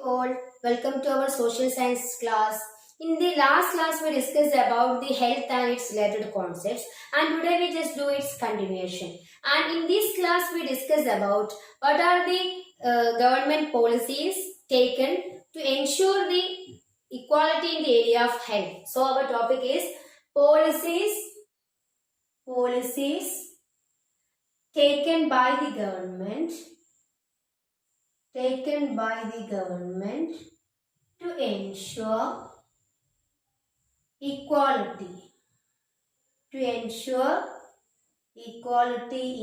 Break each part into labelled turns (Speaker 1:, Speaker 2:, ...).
Speaker 1: all. Welcome to our social science class. In the last class, we discussed about the health and its related concepts, and today we just do its continuation. And in this class, we discussed about what are the government policies taken to ensure the equality in the area of health. So our topic is policies taken by the government to ensure equality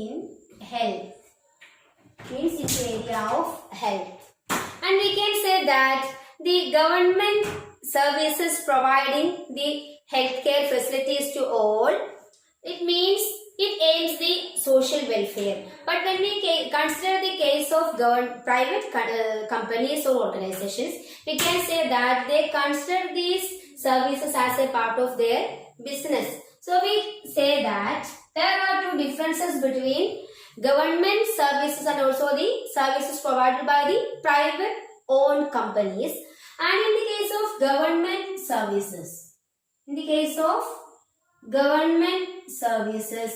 Speaker 1: in health, means in the area of health. And we can say that the government services providing the healthcare facilities to all, it means it aims the social welfare. But when we consider the case of private companies or organizations, we can say that they consider these services as a part of their business. So we say that there are two differences between government services and also the services provided by the private owned companies. And in the case of government services,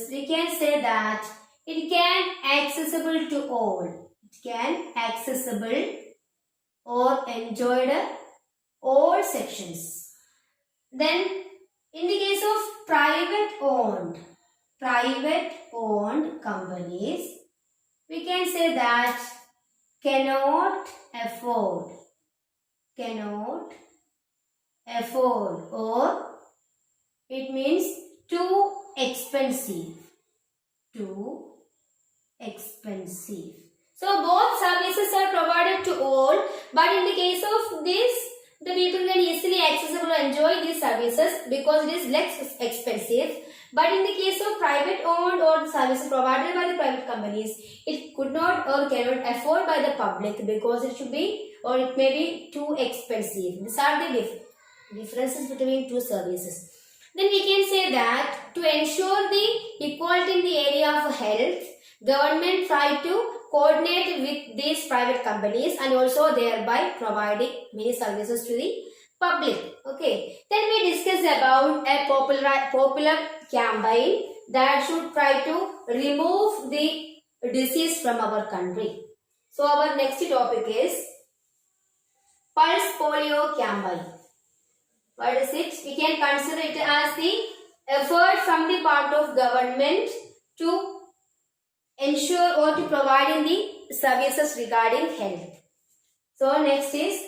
Speaker 1: we can say that it can accessible to all. It can accessible or enjoyed all sections. Then in the case of private owned companies, we can say that cannot afford or it means too expensive. So both services are provided to all, but in the case of this, the people can easily accessible and enjoy these services because it is less expensive. But in the case of private owned or services provided by the private companies, it could not or cannot afford by the public because it should be or it may be too expensive. These are the differences between two services. Then we can say that to ensure the equality in the area of health, government try to coordinate with these private companies and also thereby providing many services to the public. Okay. Then we discuss about a popular campaign that should try to remove the disease from our country. So our next topic is Pulse Polio campaign. What is it? We can consider it as the effort from the part of government to ensure or to provide in the services regarding health. So next is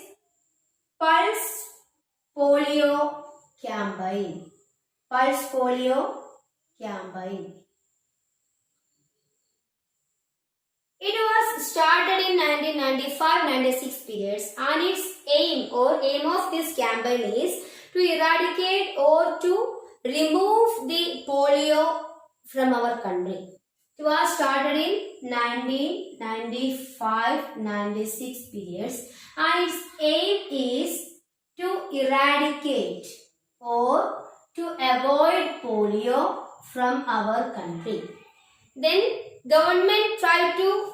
Speaker 1: Pulse Polio campaign. It was started in 1995-96 periods, and its aim of this campaign is to eradicate or to remove the polio from our country. It was started in 1995-96 periods, and its aim is to eradicate or to avoid polio from our country. Then government tried to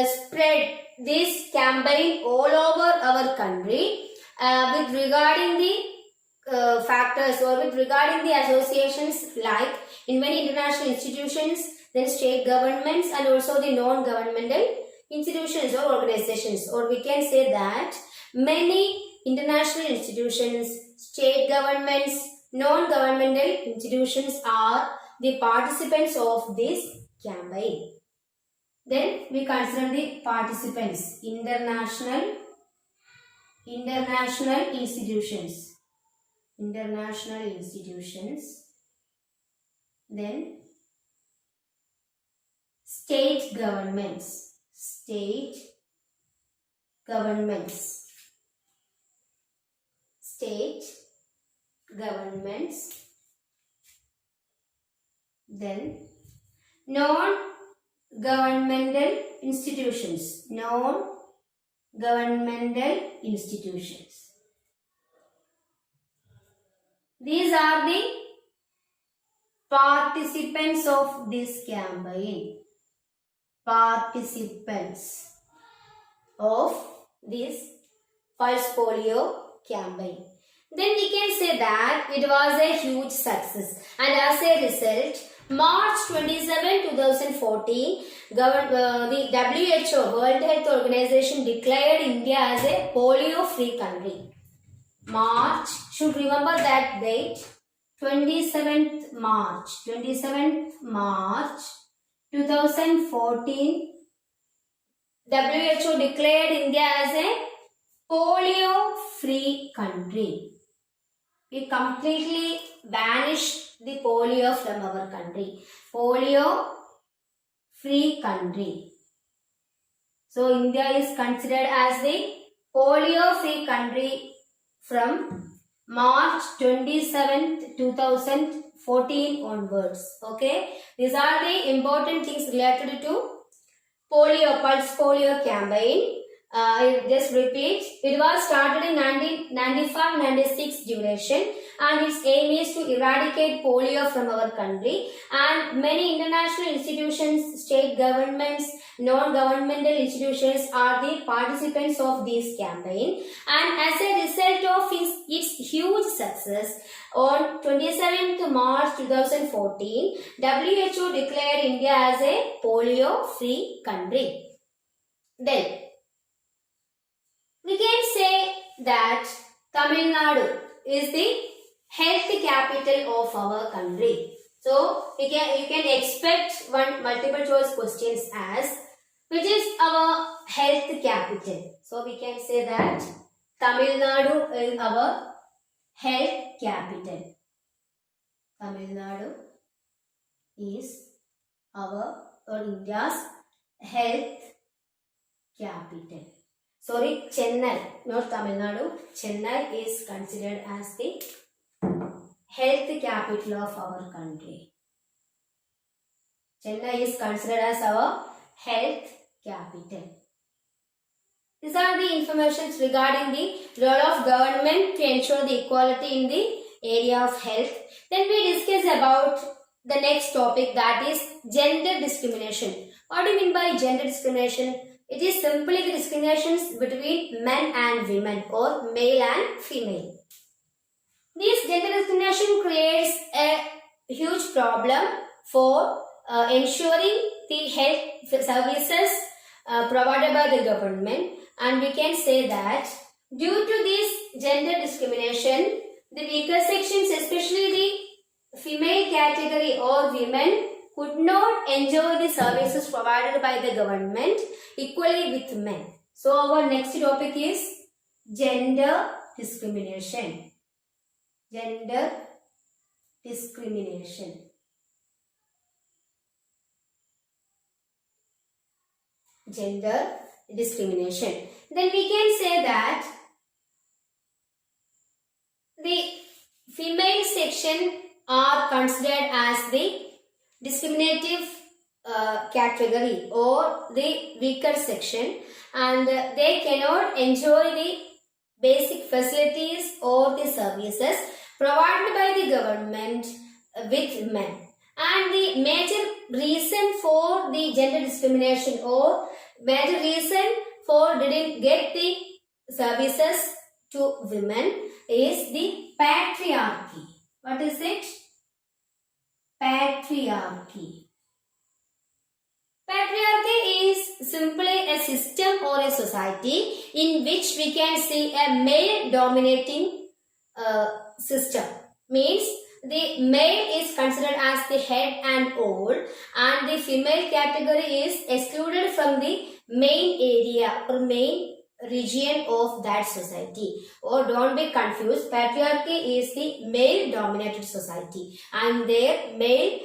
Speaker 1: spread this campaign all over our country with regarding the factors or with regarding the associations like in many international institutions, then state governments and also the non-governmental institutions or organizations, or we can say that many international institutions, state governments, non-governmental institutions are the participants of this campaign. Then we consider the participants, international institutions, then state governments, then non-governmental institutions. These are the participants of this campaign. Participants of this pulse polio campaign. Then we can say that it was a huge success, and as a result, March 27, 2014, the WHO, World Health Organization, declared India as a polio-free country. March, should remember that date, 27th March 2014, WHO declared India as a polio-free country. We completely banished the polio from our country. Polio-free country. So India is considered as the polio-free country from March 27th, 2014 onwards. Okay. These are the important things related to polio, pulse polio campaign. I just repeat, it was started in 1995-96 duration, and its aim is to eradicate polio from our country, and many international institutions, state governments, non-governmental institutions are the participants of this campaign, and as a result of its huge success, on 27th March 2014, WHO declared India as a polio-free country. Then, we can say that Tamil Nadu is the health capital of our country. So, you can expect one multiple choice questions as, which is our health capital. So, we can say that Tamil Nadu is our health capital. Tamil Nadu is our or India's health capital. Sorry, Chennai, not Tamil Nadu. Chennai is considered as the health capital of our country. Chennai is considered as our health capital. These are the informations regarding the role of government to ensure the equality in the area of health. Then we discuss about the next topic, that is gender discrimination. What do you mean by gender discrimination? It is simply the discriminations between men and women, or male and female. This gender discrimination creates a huge problem for ensuring the health services provided by the government, and we can say that due to this gender discrimination, the weaker sections, especially the female category or women, could not enjoy the services provided by the government equally with men. So our next topic is gender discrimination. Gender discrimination. Gender discrimination. Then we can say that the female section are considered as the discriminative category or the weaker section, and they cannot enjoy the basic facilities or the services provided by the government with men. And the major reason for the gender discrimination or major reason for didn't get the services to women is the patriarchy. What is it? Patriarchy. Patriarchy is simply a system or a society in which we can see a male dominating system. Means the male is considered as the head and all, and the female category is excluded from the main area or main region of that society. Or don't be confused, patriarchy is the male dominated society, and there male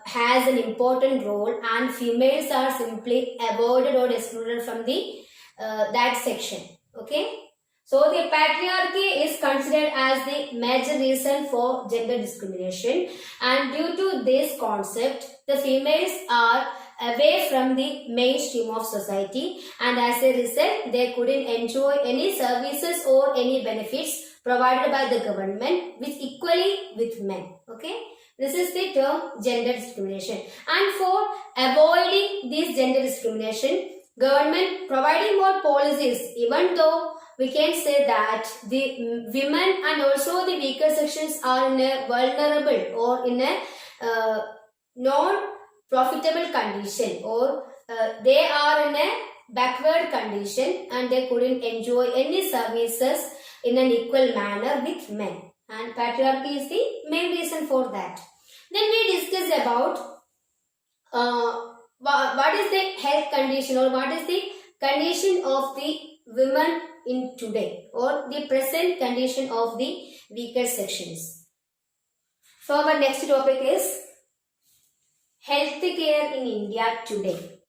Speaker 1: has an important role, and females are simply avoided or excluded from the that section. Okay. So the patriarchy is considered as the major reason for gender discrimination, and due to this concept, the females are away from the mainstream of society, and as a result, they couldn't enjoy any services or any benefits provided by the government with equally with men. Okay. This is the term gender discrimination. And for avoiding this gender discrimination, government providing more policies, even though we can say that the women and also the weaker sections are in a vulnerable or in a non-profitable condition, or they are in a backward condition and they couldn't enjoy any services in an equal manner with men, and patriarchy is the main reason for that. Then we discuss about what is the health condition, or what is the condition of the women in today, or the present condition of the weaker sections. So our next topic is healthcare in India today.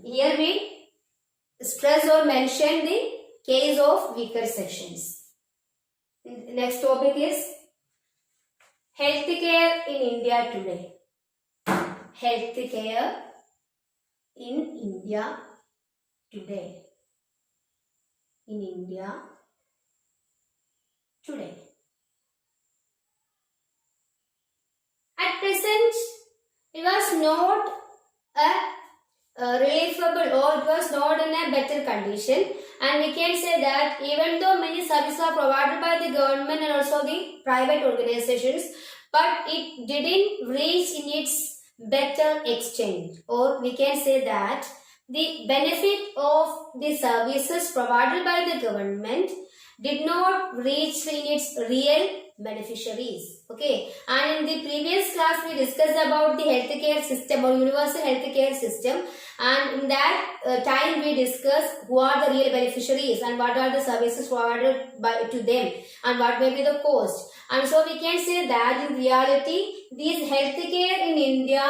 Speaker 1: Here we stress or mention the case of weaker sections. Next topic is healthcare in India today. Healthcare in India today. In India today. At present, it was not a relievable, or it was not in a better condition, and we can say that even though many services are provided by the government and also the private organizations, but it didn't reach in its better extent, or we can say that the benefit of the services provided by the government did not reach in its real beneficiaries. Okay, and in the previous class we discussed about the healthcare system or universal healthcare system, and in that time we discussed who are the real beneficiaries and what are the services provided to them and what may be the cost. And so we can say that in reality this healthcare in India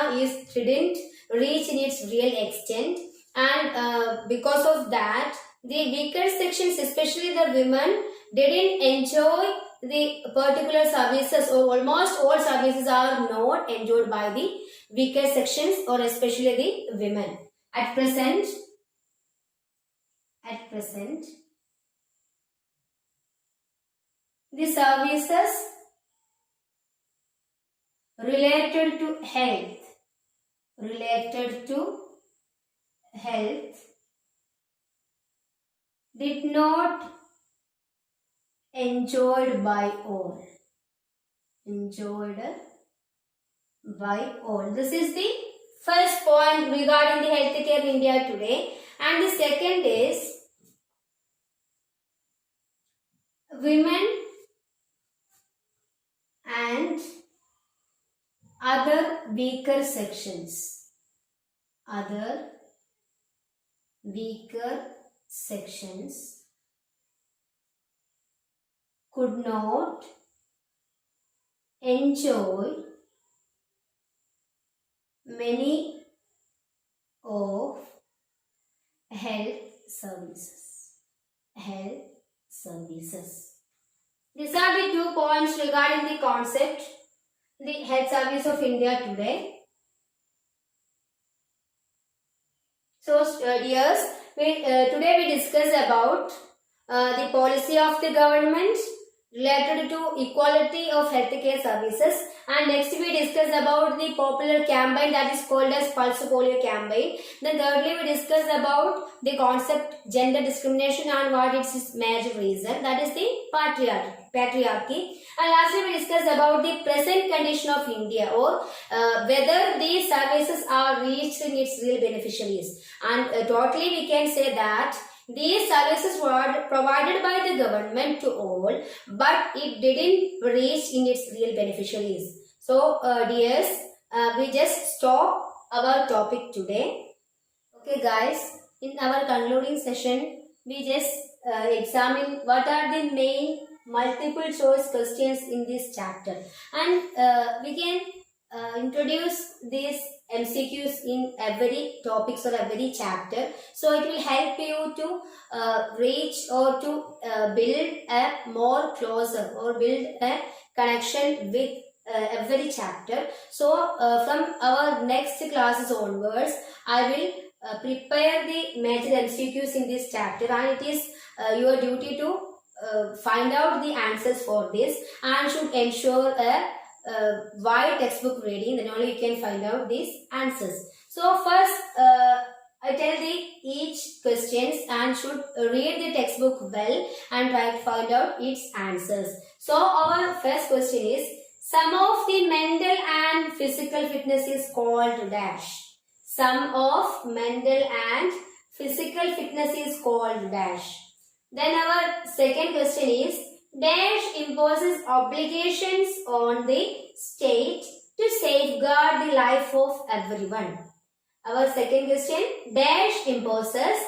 Speaker 1: didn't reach in its real extent, and because of that the weaker sections, especially the women, didn't enjoy the particular services, or almost all services are not enjoyed by the weaker sections, or especially the women. At present, the services related to health did not enjoyed by all. This is the first point regarding the healthcare in India today, and the second is women and other weaker sections. Could not enjoy many of health services. These are the 2 points regarding the concept, the health service of India today. So, dears, today we discuss about the policy of the government related to equality of healthcare services, and next we discuss about the popular campaign that is called as Pulse Polio campaign. Then thirdly we discuss about the concept gender discrimination and what its major reason, that is the patriarchy. And lastly we discuss about the present condition of India, or whether these services are reached in its real beneficiaries. And totally we can say that these services were provided by the government to all, but it didn't reach in its real beneficiaries. So, dears, we just stop our topic today. Okay, guys, in our concluding session, we just examine what are the main multiple choice questions in this chapter, and we can introduce these MCQs in every topics or every chapter, so it will help you to reach or to build a more closer or build a connection with every chapter. So from our next classes onwards, I will prepare the major MCQs in this chapter, and it is your duty to find out the answers for this, and should ensure a wide textbook reading, then only you can find out these answers. So first I tell each questions and should read the textbook well and try to find out its answers. So our first question is, sum of the mental and physical fitness is called dash. Sum of mental and physical fitness is called dash. Then our second question is, dash imposes obligations on the state to safeguard the life of everyone. Our second question, dash imposes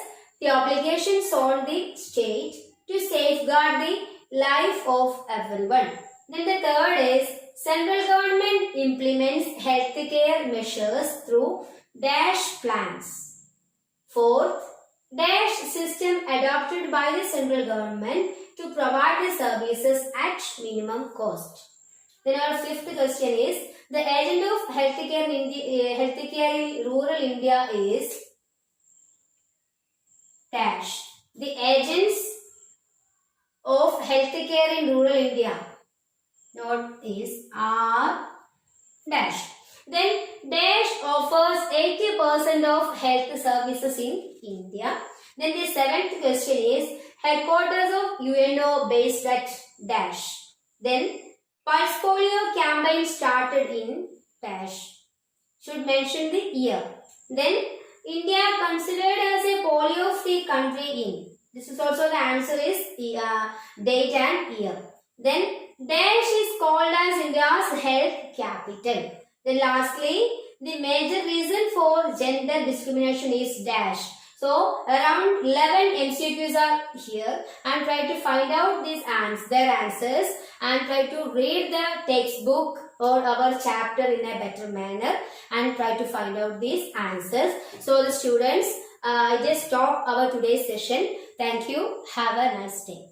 Speaker 1: the obligations on the state to safeguard the life of everyone. Then the third is, central government implements healthcare measures through dash plans. Fourth, dash system adopted by the central government to provide the services at minimum cost. Then our fifth question is, the agent of healthcare in rural India is dash. The agents of healthcare in rural India, note is are dash. Then dash offers 80% of health services in India. Then the seventh question is, headquarters of UNO based at dash. Then Pulse polio campaign started in dash. Should mention the year. Then India considered as a polio-free country in. This is also the answer is date and year. Then dash is called as India's health capital. Then lastly, the major reason for gender discrimination is dash. So around 11 MCQs are here and try to find out their answers and try to read the textbook or our chapter in a better manner and try to find out these answers. So the students, I just stop our today's session. Thank you. Have a nice day.